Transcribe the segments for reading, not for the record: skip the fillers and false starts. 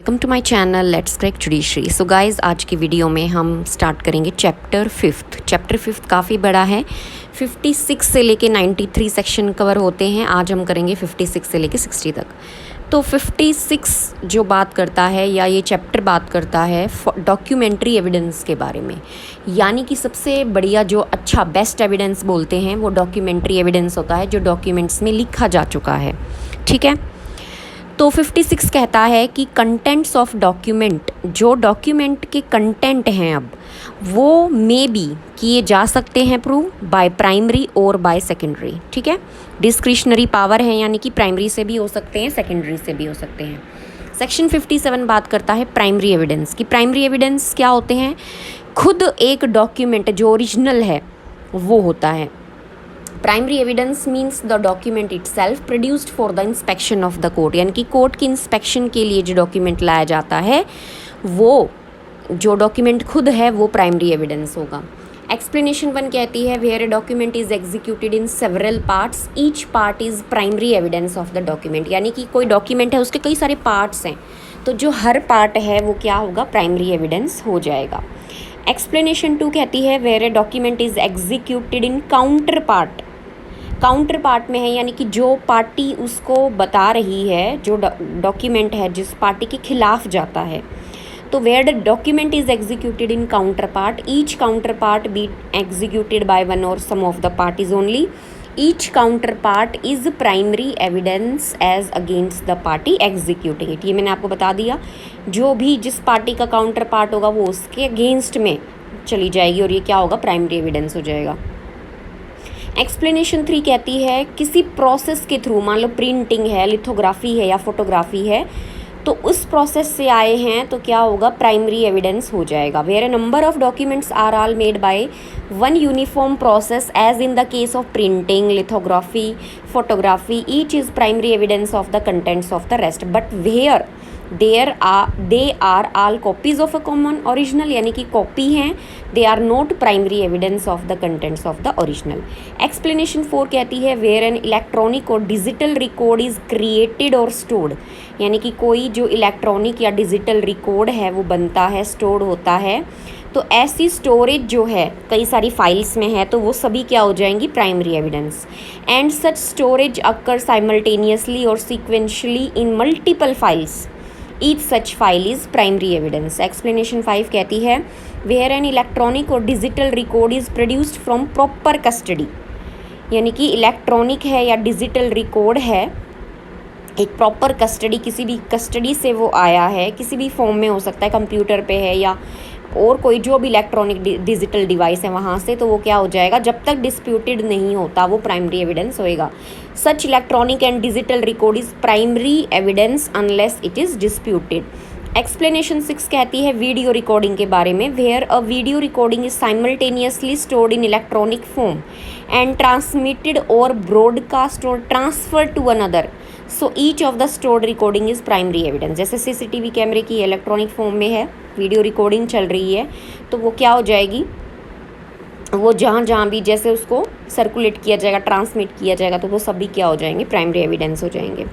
Welcome to my channel let's crack judiciary. So guys, आज की video में हम स्टार्ट करेंगे चैप्टर फिफ्थ काफ़ी बड़ा है। 56 से लेके 93 सेक्शन कवर होते हैं। आज हम करेंगे 56 से लेके 60 तक। तो 56 जो बात करता है या ये चैप्टर बात करता है डॉक्यूमेंट्री एविडेंस के बारे में, यानी कि सबसे बढ़िया जो अच्छा बेस्ट एविडेंस बोलते हैं वो डॉक्यूमेंट्री एविडेंस होता है जो डॉक्यूमेंट्स में लिखा जा चुका है। ठीक है, तो 56 कहता है कि कंटेंट्स ऑफ डॉक्यूमेंट, जो डॉक्यूमेंट के कंटेंट हैं अब वो मे बी किए जा सकते हैं प्रूव बाय प्राइमरी और बाय सेकेंडरी। ठीक है, डिस्क्रिशनरी पावर है, यानी कि प्राइमरी से भी हो सकते हैं, सेकेंडरी से भी हो सकते हैं। सेक्शन 57 बात करता है प्राइमरी एविडेंस की। प्राइमरी एविडेंस क्या होते हैं? खुद एक डॉक्यूमेंट जो ओरिजिनल है वो होता है। Primary evidence means the document itself produced for the inspection of the court, यानी कि कोर्ट की इंस्पेक्शन के लिए जो डॉक्यूमेंट लाया जाता है वो जो डॉक्यूमेंट खुद है वो प्राइमरी एविडेंस होगा। एक्सप्लेनेशन 1 कहती है where a document is executed in several parts, each part is primary evidence of the document, यानी कि कोई डॉक्यूमेंट है उसके कई सारे पार्ट्स हैं तो जो हर पार्ट है वो क्या होगा? प्राइमरी एविडेंस हो जाएगा। एक्सप्लेनेशन 2 कहती है where a document is executed in counter part, counter part में है, यानी कि जो पार्टी उसको बता रही है, जो डॉक्यूमेंट है जिस पार्टी के खिलाफ जाता है, तो where the document is executed in counter part, each counter part be executed by one और some of the parties only, each counter part is primary evidence as against the party executing it. ये मैंने आपको बता दिया, जो भी जिस party का काउंटर पार्ट होगा वो उसके अगेंस्ट में चली जाएगी और ये क्या होगा? प्राइमरी एविडेंस हो जाएगा। एक्सप्लेनेशन 3 कहती है किसी प्रोसेस के थ्रू, मान लो प्रिंटिंग है, लिथोग्राफी है या फोटोग्राफी है, तो उस प्रोसेस से आए हैं तो क्या होगा? प्राइमरी एविडेंस हो जाएगा। Where a number of documents are all made by one uniform process as in the case of printing, lithography, photography, each is primary evidence of the contents of the rest, but where they are all copies of a common original, यानी कि copy हैं, they are not primary evidence of the contents of the original. Explanation 4 कहती है where an electronic और digital record is created और stored, यानी कि कोई जो इलेक्ट्रॉनिक या डिजिटल रिकॉर्ड है वो बनता है, स्टोर्ड होता है, तो ऐसी स्टोरेज जो है कई सारी फाइल्स में है तो वो सभी क्या हो जाएंगी? Primary evidence. And such storage occur simultaneously और sequentially in multiple files, each such file is primary evidence. Explanation 5 कहती है वेयर एन इलेक्ट्रॉनिक और digital record is produced from proper custody, यानी कि इलेक्ट्रॉनिक है या डिजिटल रिकॉर्ड है, एक प्रॉपर कस्टडी, किसी भी कस्टडी से वो आया है, किसी भी फॉर्म में हो सकता है, कंप्यूटर पे है या और कोई जो भी इलेक्ट्रॉनिक डिजिटल डिवाइस है वहाँ से, तो वो क्या हो जाएगा? जब तक डिस्प्यूटेड नहीं होता वो प्राइमरी एविडेंस होएगा। Such electronic and digital record is primary evidence unless it is disputed. Explanation 6 कहती है वीडियो रिकॉर्डिंग के बारे में where a video recording is simultaneously stored in electronic form and transmitted और ब्रॉडकास्ट और transfer to another, so each of the stored recording is primary evidence. जैसे CCTV कैमरे की इलेक्ट्रॉनिक फॉर्म में है, वीडियो रिकॉर्डिंग चल रही है, तो वो क्या हो जाएगी? वो जहाँ जहाँ भी जैसे उसको सर्कुलेट किया जाएगा, ट्रांसमिट किया जाएगा, तो वो सभी क्या हो जाएंगे? प्राइमरी एविडेंस हो जाएंगे।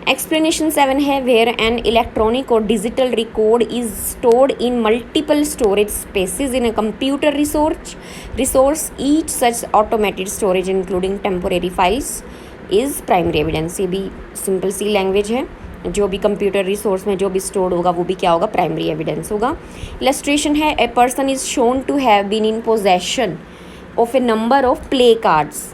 एक्सप्लेनेशन 7 है वेयर एन इलेक्ट्रॉनिक और digital record is stored in multiple storage spaces in a computer resource, each such automated storage including temporary files is primary evidence. ये भी सिंपल सी लैंग्वेज है, जो भी कंप्यूटर रिसोर्स में जो भी स्टोर्ड होगा वो भी क्या होगा? प्राइमरी एविडेंस होगा। इलस्ट्रेशन है a person is shown to have been in possession of a number of play cards.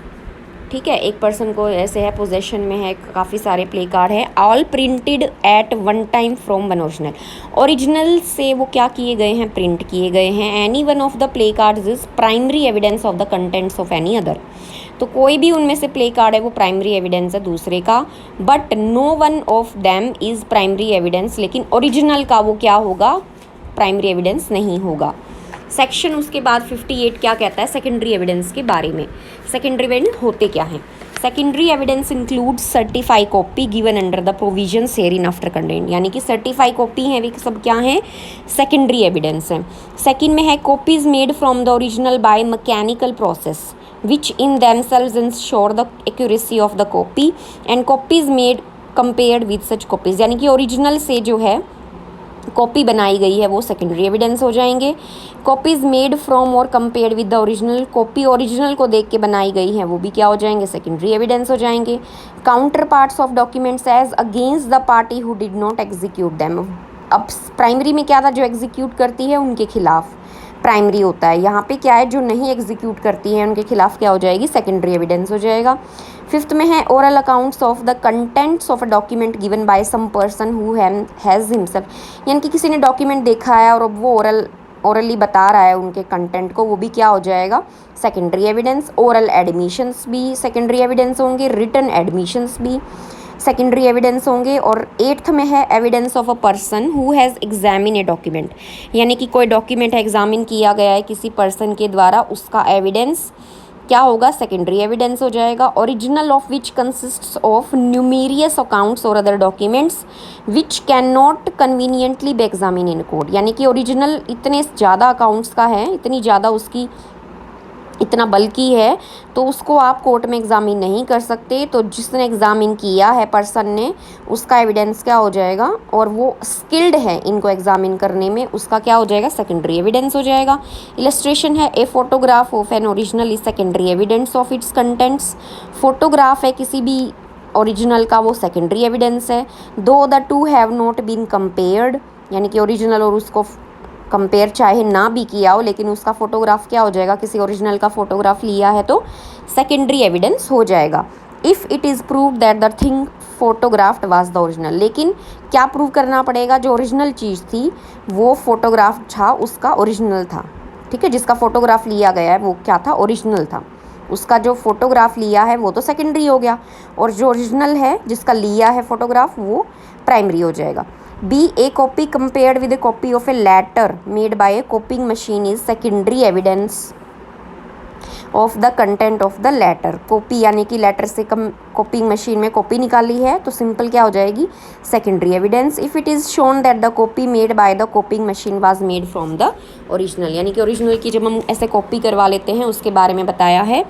ठीक है, एक पर्सन को ऐसे है, पोजेशन में है, काफ़ी सारे प्ले कार्ड है, all printed at one time from one original, original से वो क्या किए गए हैं? प्रिंट किए गए हैं। Any one of the play cards is primary evidence of the contents of any other, तो कोई भी उनमें से प्ले कार्ड है वो प्राइमरी एविडेंस है दूसरे का, but no one of them is primary evidence, लेकिन ओरिजिनल का वो क्या होगा? प्राइमरी एविडेंस नहीं होगा। सेक्शन उसके बाद 58 क्या कहता है? सेकेंडरी एविडेंस के बारे में। सेकेंडरी एविडेंस होते क्या हैं? Secondary evidence include certify copy given under the provisions herein after content, यानी कि सर्टिफाई कॉपी है वे सब क्या हैं? सेकेंडरी एविडेंस है। सेकेंड में है copies made from the original by mechanical process which in themselves ensure the accuracy of the copy and copies made compared with such copies, यानी कि ओरिजिनल से जो है कॉपी बनाई गई है वो सेकेंडरी एविडेंस हो जाएंगे। कॉपीज मेड फ्रॉम और compared with the original, copy original को देख के बनाई गई हैं वो भी क्या हो जाएंगे, सेकेंडरी एविडेंस हो जाएंगे। Counterparts of documents as against the party who did not execute them. अब प्राइमरी में क्या था, जो एग्जीक्यूट करती है उनके खिलाफ प्राइमरी होता है, यहाँ पे क्या है, जो नहीं एग्जीक्यूट करती है उनके खिलाफ क्या हो जाएगी, सेकेंडरी एविडेंस हो जाएगा। फिफ्थ में है oral accounts of the contents of a document given by some person who has himself, यानी कि किसी ने डॉक्यूमेंट देखा है और अब वो ओरली बता रहा है उनके कंटेंट को, वो भी क्या हो जाएगा, सेकेंडरी एविडेंस। ओरल एडमिशंस भी सेकेंडरी एविडेंस होंगे, रिटन एडमिशंस भी सेकेंडरी एविडेंस होंगे। और एट्थ में है evidence of a person who has examine a document, यानी कि कोई डॉक्यूमेंट एग्जामिन किया गया है किसी पर्सन के द्वारा, उसका एविडेंस क्या होगा, सेकेंडरी एविडेंस हो जाएगा। Original of which consists of numerous accounts और other documents which can not conveniently be examine in court, यानी कि ओरिजिनल इतने ज़्यादा अकाउंट्स का है, इतनी ज़्यादा उसकी इतना बल्कि है तो उसको आप कोर्ट में एग्जामिन नहीं कर सकते, तो जिसने एग्जामिन किया है पर्सन ने उसका एविडेंस क्या हो जाएगा, और वो स्किल्ड है इनको एग्जामिन करने में, उसका क्या हो जाएगा, सेकेंडरी एविडेंस हो जाएगा। इलस्ट्रेशन है a photograph of an original is secondary evidence of its contents, photograph है किसी भी ओरिजिनल का वो सेकेंडरी एविडेंस है। Though the two have not been compared, यानी कि ओरिजिनल और उसको कंपेयर चाहे ना भी किया हो लेकिन उसका फोटोग्राफ क्या हो जाएगा, किसी ओरिजिनल का फोटोग्राफ लिया है तो सेकेंडरी एविडेंस हो जाएगा। If it is prove that the thing photographed was the original, लेकिन क्या प्रूव करना पड़ेगा, जो ओरिजिनल चीज़ थी वो फोटोग्राफ था उसका ओरिजिनल था, ठीक है, जिसका फोटोग्राफ लिया गया है वो क्या था, ओरिजिनल था, उसका जो फोटोग्राफ लिया है वो तो सेकेंडरी हो गया, और जो ओरिजिनल है जिसका लिया है फोटोग्राफ वो प्राइमरी हो जाएगा। B a copy compared with a copy of a letter made by a copying machine is secondary evidence of the content of the letter. Copy यानी कि लेटर से कॉपिंग मशीन में कॉपी निकाली है तो सिंपल क्या हो जाएगी, secondary evidence. If it is shown that the copy made by the कॉपिंग machine was made from the original, यानी कि ओरिजिनल की जब हम ऐसे कॉपी करवा लेते हैं उसके बारे में बताया है।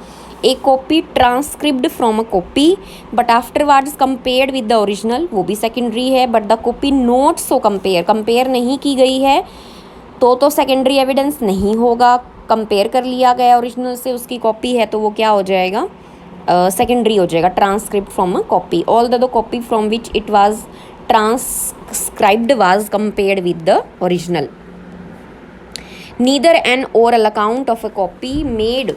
ए copy transcript from a copy but afterwards compared with the original, वो भी सेकेंडरी है। But the copy not so compare नहीं की गई है तो सेकेंडरी एविडेंस नहीं होगा। कंपेयर कर लिया गया ओरिजिनल से, उसकी कॉपी है तो वो क्या हो जाएगा, सेकेंडरी हो जाएगा। Transcript from a copy, all the copy from which it was transcribed was compared with the original. Neither N oral account of a copy made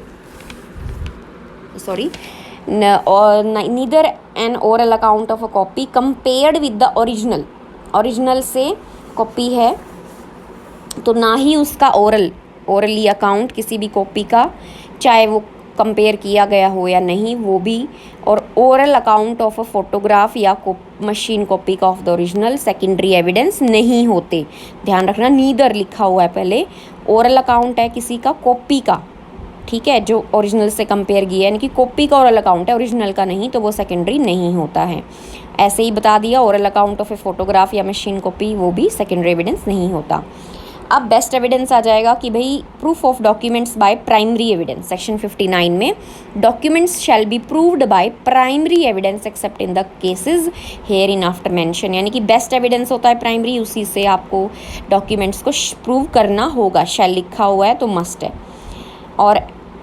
neither an oral account of a copy compared with the original से copy है तो ना ही उसका orally account किसी भी copy का, चाहे वो कंपेयर किया गया हो या नहीं वो भी, और oral account of a photograph या मशीन कॉपी का of the original secondary evidence नहीं होते। ध्यान रखना नीदर लिखा हुआ है पहले, ओरल अकाउंट है किसी का कॉपी का, ठीक है, जो ओरिजिनल से कंपेयर किया, यानी कि कॉपी का ओरल अकाउंट है ओरिजिनल का नहीं, तो वो सेकेंडरी नहीं होता है। ऐसे ही बता दिया, oral account of a photograph या मशीन कॉपी वो भी सेकेंडरी एविडेंस नहीं होता। अब बेस्ट एविडेंस आ जाएगा कि भाई proof of documents by primary evidence. Section 59 में documents shall be proved by primary evidence accept in the cases here in after mention, यानी कि बेस्ट एविडेंस होता है प्राइमरी, उसी से आपको डॉक्यूमेंट्स को प्रूव करना होगा। शैल लिखा हुआ है तो मस्ट है, और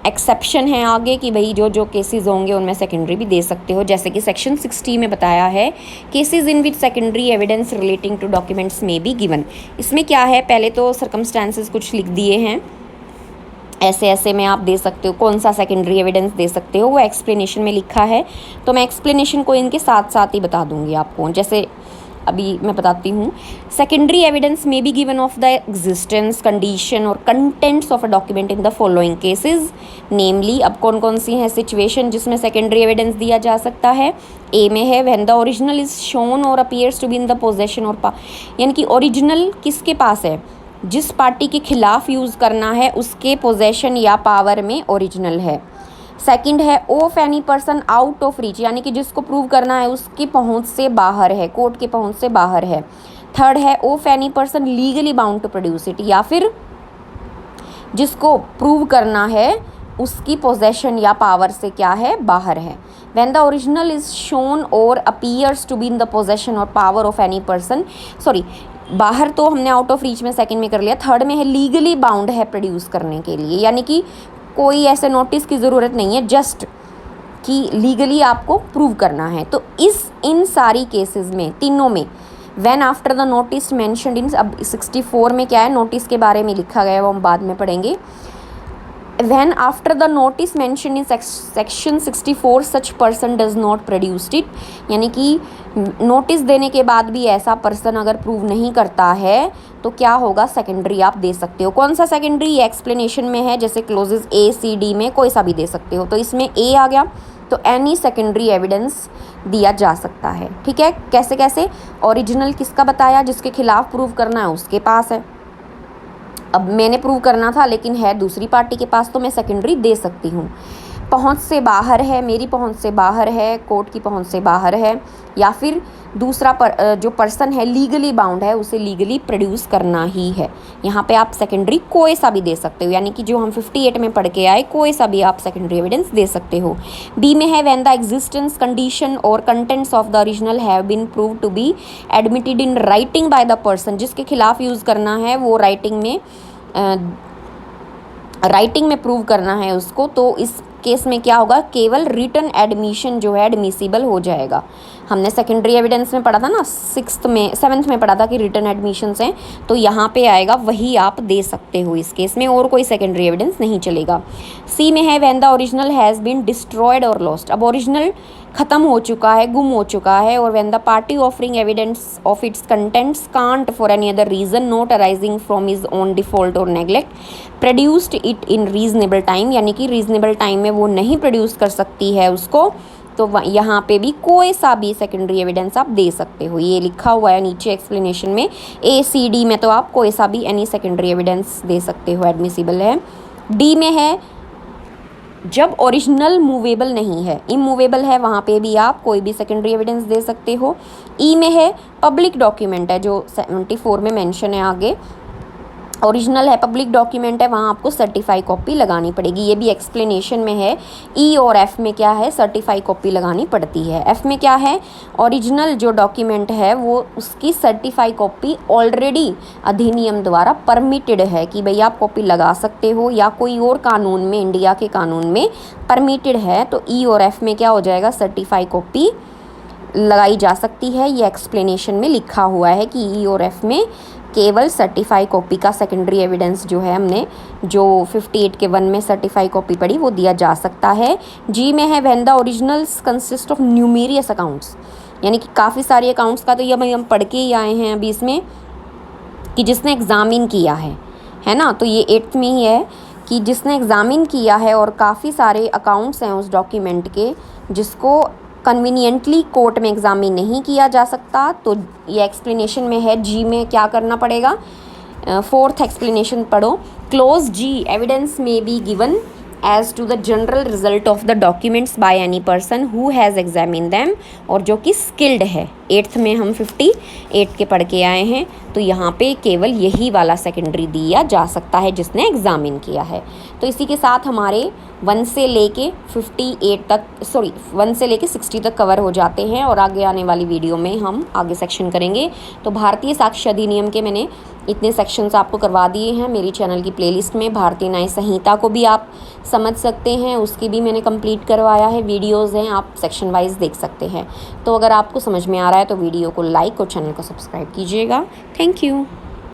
एक्सेप्शन है आगे कि भाई जो केसेस होंगे उनमें सेकेंडरी भी दे सकते हो, जैसे कि सेक्शन 60 में बताया है cases in which secondary evidence relating to documents may be given. इसमें क्या है, पहले तो सर्कमस्टांसेस कुछ लिख दिए हैं, ऐसे में आप दे सकते हो, कौन सा सेकेंडरी एविडेंस दे सकते हो वो एक्सप्लेनेशन में लिखा है, तो मैं एक्सप्लेनेशन को इनके साथ साथ ही बता दूंगी आपको। जैसे अभी मैं बताती हूँ, सेकेंडरी एविडेंस में be given of the existence, condition और contents of a document in the following cases, namely. अब कौन कौन सी हैं सिचुएशन जिसमें सेकेंडरी एविडेंस दिया जा सकता है। ए में है when the original is shown और appears to be in the possession और यानी कि ओरिजिनल किसके पास है, जिस पार्टी के खिलाफ यूज़ करना है उसके पोजेशन या पावर में ओरिजिनल है। सेकंड है of any person out of reach, यानी कि जिसको प्रूव करना है उसकी पहुंच से बाहर है, कोर्ट की पहुंच से बाहर है। थर्ड है of any person legally bound to produce it, या फिर जिसको प्रूव करना है उसकी पोजेशन या पावर से क्या है, बाहर है। When the original is shown और appears to be in the possession और पावर ऑफ एनी पर्सन, बाहर तो हमने आउट ऑफ रीच में सेकंड में कर लिया, थर्ड में है लीगली बाउंड है प्रोड्यूस करने के लिए, यानी कि कोई ऐसे नोटिस की ज़रूरत नहीं है, जस्ट कि लीगली आपको प्रूव करना है। तो इन सारी केसेस में, तीनों में, when after the notice mentioned in, अब 64 में क्या है, नोटिस के बारे में लिखा गया है, वो हम बाद में पढ़ेंगे। When after the notice mentioned in section 64 such person does not produced it, यानी कि नोटिस देने के बाद भी ऐसा पर्सन अगर प्रूव नहीं करता है तो क्या होगा, सेकेंडरी आप दे सकते हो। कौन सा सेकेंडरी, ये एक्सप्लेनेशन में है, जैसे क्लोजेस A C D में कोई सा भी दे सकते हो। तो इसमें A आ गया, तो एनी सेकेंडरी एविडेंस दिया जा सकता है। ठीक है, कैसे कैसे, ओरिजिनल किसका बताया, जिसके खिलाफ प्रूव करना है उसके पास है। अब मैंने प्रूव करना था लेकिन है दूसरी पार्टी के पास, तो मैं सेकेंडरी दे सकती हूँ। पहुँच से बाहर है, मेरी पहुँच से बाहर है, कोर्ट की पहुँच से बाहर है, या फिर दूसरा जो पर्सन है लीगली बाउंड है, उसे लीगली प्रोड्यूस करना ही है। यहाँ पे आप सेकेंडरी कोई सा भी दे सकते हो, यानी कि जो हम 58 में पढ़ के आए, कोई सा भी आप सेकेंडरी एविडेंस दे सकते हो। बी में है व्हेन द एग्जिस्टेंस, कंडीशन और contents of the original have been prove to be admitted in writing by the person, जिसके खिलाफ यूज़ करना है वो राइटिंग में प्रूव करना है उसको, तो इस केस में क्या होगा, केवल रिटन एडमिशन जो है एडमिसिबल हो जाएगा। हमने सेकेंडरी एविडेंस में पढ़ा था ना, 7th में पढ़ा था कि रिटन एडमिशंस हैं, तो यहाँ पे आएगा, वही आप दे सकते हो इस केस में, और कोई सेकेंडरी एविडेंस नहीं चलेगा। सी में है when the original has been destroyed और लॉस्ट, अब ओरिजिनल ख़त्म हो चुका है, गुम हो चुका है, और when the party offering evidence of its contents can't for any other reason not arising from his own default और neglect produced it in reasonable time, यानी कि रीजनेबल टाइम में वो नहीं प्रोड्यूस कर सकती है उसको, तो यहाँ पे भी कोई सा भी सेकेंडरी एविडेंस आप दे सकते हो। ये लिखा हुआ है नीचे एक्सप्लेनेशन में, ACD में तो आप कोई सा भी एनी सेकेंडरी एविडेंस दे सकते हो, एडमिसिबल है। डी में है जब ओरिजिनल मूवेबल नहीं है, इमूवेबल है, वहाँ पे भी आप कोई भी सेकेंडरी एविडेंस दे सकते हो। ई में है पब्लिक डॉक्यूमेंट है, जो 74 में मेंशन है आगे, ओरिजिनल है, पब्लिक डॉक्यूमेंट है, वहाँ आपको सर्टिफाई कॉपी लगानी पड़ेगी, ये भी एक्सप्लेनेशन में है। ई और एफ में क्या है, सर्टिफाई कॉपी लगानी पड़ती है। एफ में क्या है, ओरिजिनल जो डॉक्यूमेंट है वो उसकी सर्टिफाई कॉपी ऑलरेडी अधिनियम द्वारा परमिटेड है कि भाई आप कॉपी लगा सकते हो, या कोई और कानून में, इंडिया के कानून में परमिटेड है, तो ई और एफ में क्या हो जाएगा, सर्टिफाई कॉपी लगाई जा सकती है। ये एक्सप्लेनेशन में लिखा हुआ है कि ई और एफ में केवल सर्टिफाई कॉपी का सेकेंडरी एविडेंस जो है, हमने जो 58 के 1 में सर्टिफाई कॉपी पढ़ी, वो दिया जा सकता है। जी में है when the originals consist of numerous accounts, यानी कि काफ़ी सारे अकाउंट्स का तो ये हम पढ़ के ही आए हैं अभी इसमें, कि जिसने एग्ज़ामिन किया है ना, तो ये 8th में ही है कि जिसने एग्ज़ामिन किया है और काफ़ी सारे अकाउंट्स हैं उस डॉक्यूमेंट के, जिसको कन्वीनियंटली कोर्ट में एग्ज़ामिन नहीं किया जा सकता, तो ये एक्सप्लेनेशन में है। जी में क्या करना पड़ेगा, 4th एक्सप्लेनेशन पढ़ो। क्लोज जी, एविडेंस में be given as to the general result of the documents by any person who has examined them, और जो कि स्किल्ड है। 8th में हम 58 के पढ़ के आए हैं, तो यहाँ पे केवल यही वाला सेकेंडरी दिया जा सकता है जिसने एग्ज़ामिन किया है। तो इसी के साथ हमारे 1 से लेके 58 तक, 1 से लेके 60 तक कवर हो जाते हैं, और आगे आने वाली वीडियो में हम आगे सेक्शन करेंगे। तो भारतीय साक्ष्य अधिनियम के मैंने इतने सेक्शंस आपको करवा दिए हैं मेरी चैनल की प्लेलिस्ट में। भारतीय न्याय संहिता को भी आप समझ सकते हैं, उसकी भी मैंने कंप्लीट करवाया है, वीडियोज़ हैं, आप सेक्शन वाइज देख सकते हैं। तो अगर आपको समझ में आ रहा है तो वीडियो को लाइक और चैनल को सब्सक्राइब कीजिएगा। Thank you.